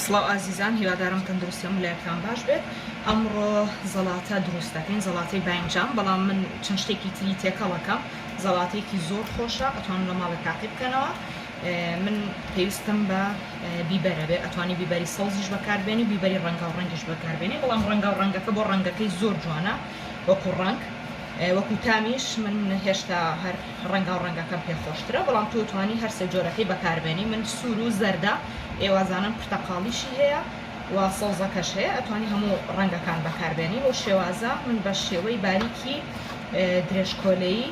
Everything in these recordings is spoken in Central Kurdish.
سڵاو ئازیزان، هیوادارم تەندروستی و لایەکتان باش بێت. ئەمڕۆ زەڵاتە دروست دەکەین، زەڵاتەی بانجان، بەڵام من چەند شتێکی تری تێکەڵەکەم. زەڵاتەیەکی زۆر خۆشە، ئەتوانن لە ماڵی تاقی بکەنەوە. من پێویستم بە بیبەرە بێ، ئەتوانی بیبەری سەوزیش بەکاربێنی، بیبەری ڕەنگە و ڕەنگیش بەکاربێنی، بەڵام ڕەنگە و ڕەنگەکە بۆ ڕەنگەکەی زۆر جوانە، وەکو ڕەنگ وەکو تامیش من هێشتا هەر ڕەنگە و ڕەنگەکەم پێخۆشترە، بەڵام تۆ توانی هەر سێ جۆرەکەی بەکاربێنی. من سوور و زەردە ئێوازانم پرتەقاڵیشی هەیە و سەوزەکەش هەیە، ئەتوانی هەموو ڕەنگەکان بەکاربێنی. بۆ شێوازە من بە شێوەی باریکی درێژکۆلەیی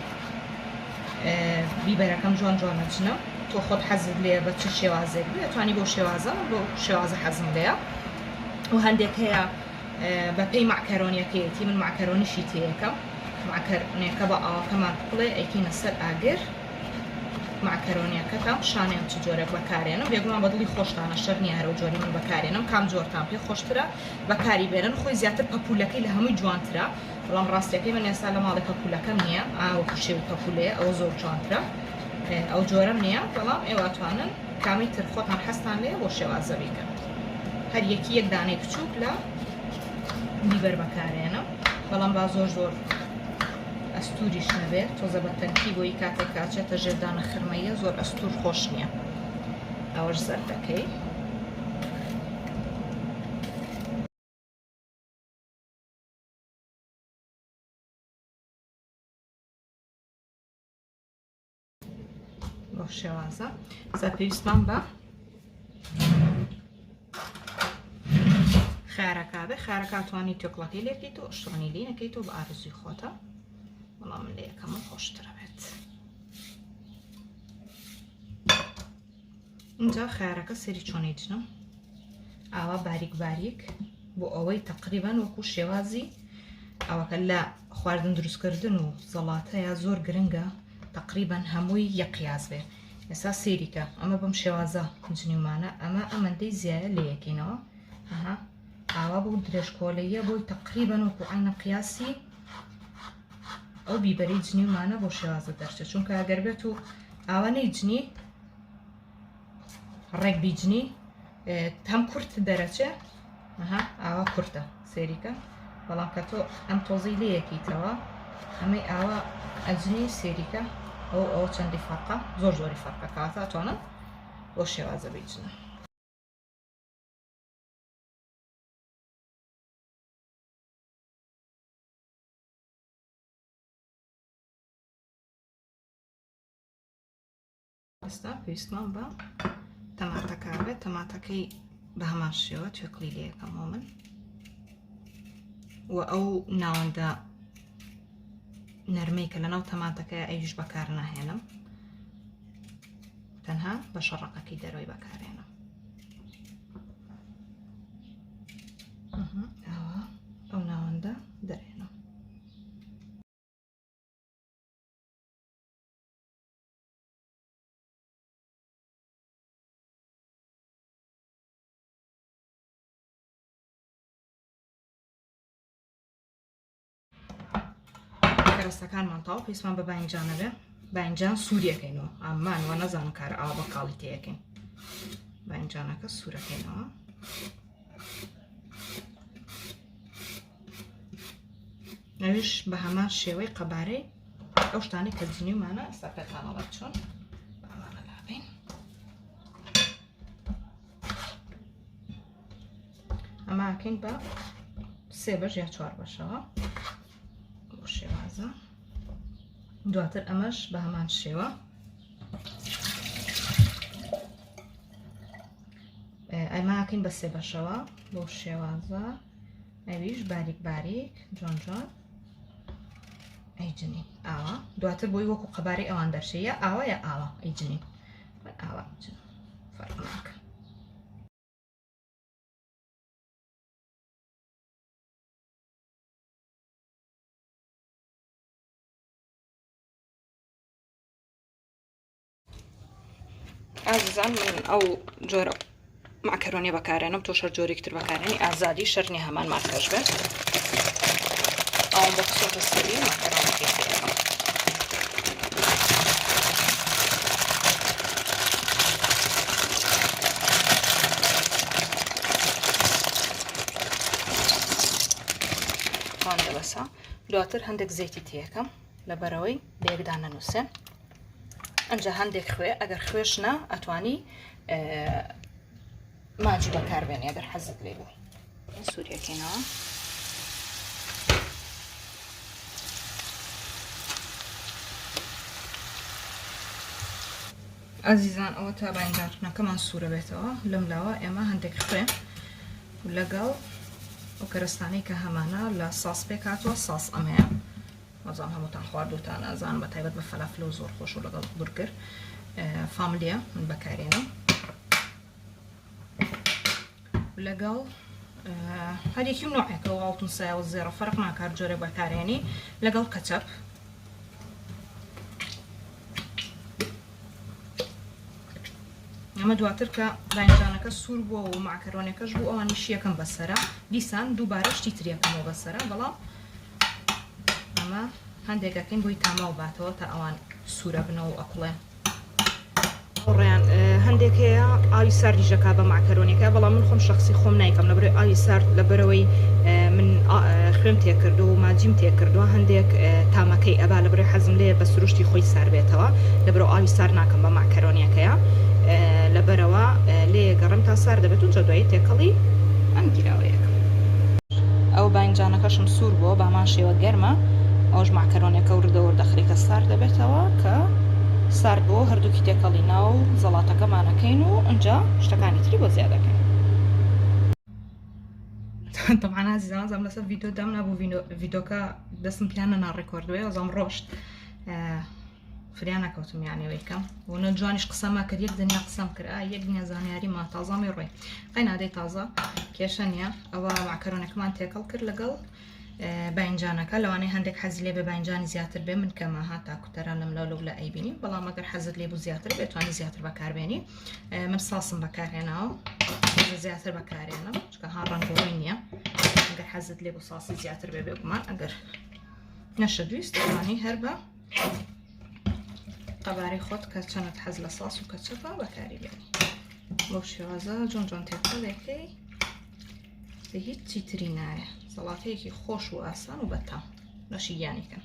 بیبەرەکەم جوان جوانەچنە. تۆ خۆت حەزت لێ بە چ شێوازێک بێ، ئەتوانی بۆ شێوازە، بۆ شێوازە حەزم لێیە. و هەندێک هەیە بە پێی ماکەرۆنیەکەیەتی، من ماکەرۆنیشی تێیەکەم. ماکەرۆنیەکە بە ئاوەکەمان بڵێ ئەیکینە سەر ئاگر. ماکەرۆنیەکەتان شانیان چ جۆرێک بەکارێنم، بێگومان بە دڵی خۆشتانە، شەر نییە هەرە جۆری من بەکارێنم. کام جۆرتان پێ خۆشترە بەکاری بێنن، خۆی زیاتر پەپولەکەی لە هەمووی جوانترە، بەڵام ڕاستیەکەی من ئێستا لە ماڵی پەپولەکەم نییە، ئاوەکو شێوی پەپولەیە، ئەوە زۆر جوانترە، ئەو جۆرەم نییە، بەڵام ئێواتوانن کامی تر خۆتان حەستان لێ بۆ شێوازە بیکەن. هەر یەکی یەک دانەی بچووک لە بیبەر بەکارێنم، بەڵام با زۆر زۆر ئەستوریش نەبێت، تۆزە بە تەنکی بۆی کاتێک کاچێتە ژێردانە خرمەیە زۆر ئەستور خۆش نییە. ئەوەش زەردەکەی بۆ شێوازە زە پێویستمان بە خارەکە بێ. خارەکە توانی تێکڵەکەی لێکیتەوە، ئەشتوانی لی نەکەیتەوە بە ئارزوی خۆتە، بەڵام من لە یەکەمە خۆشترە بێت. اینجا خارەکە سەری چۆنی جنم، ئاوا باریک باریک، بۆ ئەوەی تەقریبان وەکو شێوازی ئەوەکە لە خواردن دروستکردن و زەڵاتەیە زۆر گرنگە تەقریبان هەمووی یەقیاز بێ. ئێستا سێریکە ئەمە بەم شێوازە جنیومانە، ئەمە ئەمەندەی زیایە لێ یەکەینەوە. ئاوا بۆ درێژکۆلەیە بۆی تەقریبان وەکو عینە قیاسی ئەو بیبەری جنیومانە بۆ شێوازە دەرچێت، چونکە ئەگەر بێت و ئاوا نەیجنی ڕێک بیجنی هەم کورت دەرەچێ، ئاوا کورتە سێریکە، بەڵام کە تۆ ئەم تۆزەی لێ یەکیتەوە ئەمەی ئاوا ئەجنی سێریکە، ئەو چەندی فەرقە، زۆر زۆری فەرقە، کەواتە ئەتوانن بۆ شێوازە بیجنە. ئێستا پێویستمان بە تەماتەکە بێت. تەماتەکەی بە هەمان شێوە توێکڵی لێ یەکەمەوە من، و ئەو ناوەندە نەرمەی کە لەناو تەماتەکەی ئەویش بەکار ناهێنم، تەنها بە شەڕەقەکەی دەرەوەی بەکارێنم. ئەو ناوەندە دەرێنم. ڕستەکانمان تاو، پێویستمان بە بانجانە بێ. بانجان سووریەکەینەوە، ئەمانوە نەزانم کارە ئاوا بەقاڵی تێیەکەین. بانجانەکە سوورەکەینەوە، ئەویش بە هەمان شێوەی قەبارەی ئەو شتانی کە جنیومانە. ئێستا پێتانەڵەت چۆن ئەمانە لابین. ئەمە ئەکەین بە 3 بەش یا 4 بەشەوە بۆ شێوازە. دواتر ئەمەش بە هەمان شێوە ئەماکەین بە 3 بەشەوە بۆ شێوازە. ئەویش باریک باریک جوان جوان ئەیجنین ئاوا. دواتر بۆی وەکو قەبارەی ئەوان دەرچێت، ئاوا یا ئاوا ئەیجنین، ئاوا ئەیجن فەرق ناکە. ئازیزان، من ئەو جۆرە ماکەرۆنی بەکارێنم، تۆ شەر جۆرێکتر بەکارێنی، ئازادی شەر نییە هەمان ماکەش بێت. ئەوم بۆ قسۆتە سەری ماکەرۆنەکەی تێیەکەم. ئەوان دەبەسە دواتر هەندێک زەیتی تێکەم لەبەرەوەی لێکدانە نووسێ ئەنجا هەندێک خوێ ئەگەر خوێشنا ئەتوانی ماجی بەکاربێنی ئەگەر حەزت لێ بوو سووریەکەینەوە ئازیزان ئەوە تا باینجانەکەمان سوورە بێتەوە لەم لاوە ئێمە هەندێک خوێ لەگەڵ ئەو کەرەستانەی کە هەمانە لە ساس پێک هاتووە ساس ئەمەیە وەزان هەمووتان خواردوتان ئازان بە تایبەت بە فەلافل و زۆر خۆش و لەگەڵ بورگر فامیلیە من بەکارێنم لەگەڵ هەرێکی نوعێکە و ئاڵتون سایەوە زێرە فەرق ناکات جۆرە بەکارێنی لەگەڵ کەچەپ ئەمە دواتر کە باینجانەکە سوور بووە و ماکەرۆنەکەش بوو ئەوانی شیەکەم بەسەرە دیسان دووبارە شتی تریەکەمەوە بەسەرە بەڵام ئەمە هەندێکەکەین بۆی تاماو باتەوە تا ئەوان سوورە بنەوە و ئەقڵێ ڕێیان هەندێک هەیە ئاوی ساردی ژەکا بە ماکەرۆنەکە بەڵام من خۆم شخصی خۆم نایکەم لەبەرەوەی ئاوی سارد لەبەرەوەی من خوێم تێکردو و ماجیم تێکردووە هەندێک تامەکەی ئەبا لەبەرەوەی حەزم لێ بە سروشتی خۆی سار بێتەوە لەبەرەوە ئاوی سارد ناکەم بە ماکەرۆنەکەیە لەبەرەوە لێ گەڕم تا سار دەبێت و جەدوایی تێکەڵی ئەم گیراوەیەک ئەو باینجانەکەشم سوور بووە بامان شێوە گەرمە ئەوش ماکەرۆنەکە وردەوە دەخلیکە سار دەبێتەوە کە سارد بۆ هەردووکی تێکەڵی ناو زەڵاتەکەمانەکەین و ئەنجا شتەکانی تری بۆ زیادەکەین طبعا عزیزان زەم لەسەر ڤیدیۆ دام نبوو ڤیدۆکە دەستم پیانە ناڕێکۆردوێ ئەزەم ڕۆشت فریان نەکەوتم یانەوەیکەم و نەجوانیش قسەما کرد یەک دنیا قسەم کرد یەک دنیا زانیاری ما تازامی ڕۆی قەینادەی تازە کێشە نییە ئەوە ماکەرۆنەکەمان تێکەڵ کرد لەگەڵ باینجانەکە لەوانەیە هەندێک حەزی لێ بە باینجانی زیاتر بێ من کەمە هاتا کوتەران لەم لەو لە ئەیبینی بەڵام ئەگەر حەزت لێ بوو زیاتر بێتوانی زیاتر بەکاربێنی من ساسم بەکارهێناوە زیاتر بەکارێنم چکە ها ڕەنگەوەی نییە ئەگەر حەزت لێ بوو ساسی زیاتر بێ بێگومان ئەگەر نەشەدویست توانی هەر بە قەبارەی خۆت کە چەندت حەز لە ساس و کەچەپە بەکاری بێنی بەو شێوازە جۆن جۆن تێکەڵێکەی هیچ چیتری نایە زەڵاتەیەکی خۆش و ئاسان و بەتام لەشی یانیکەن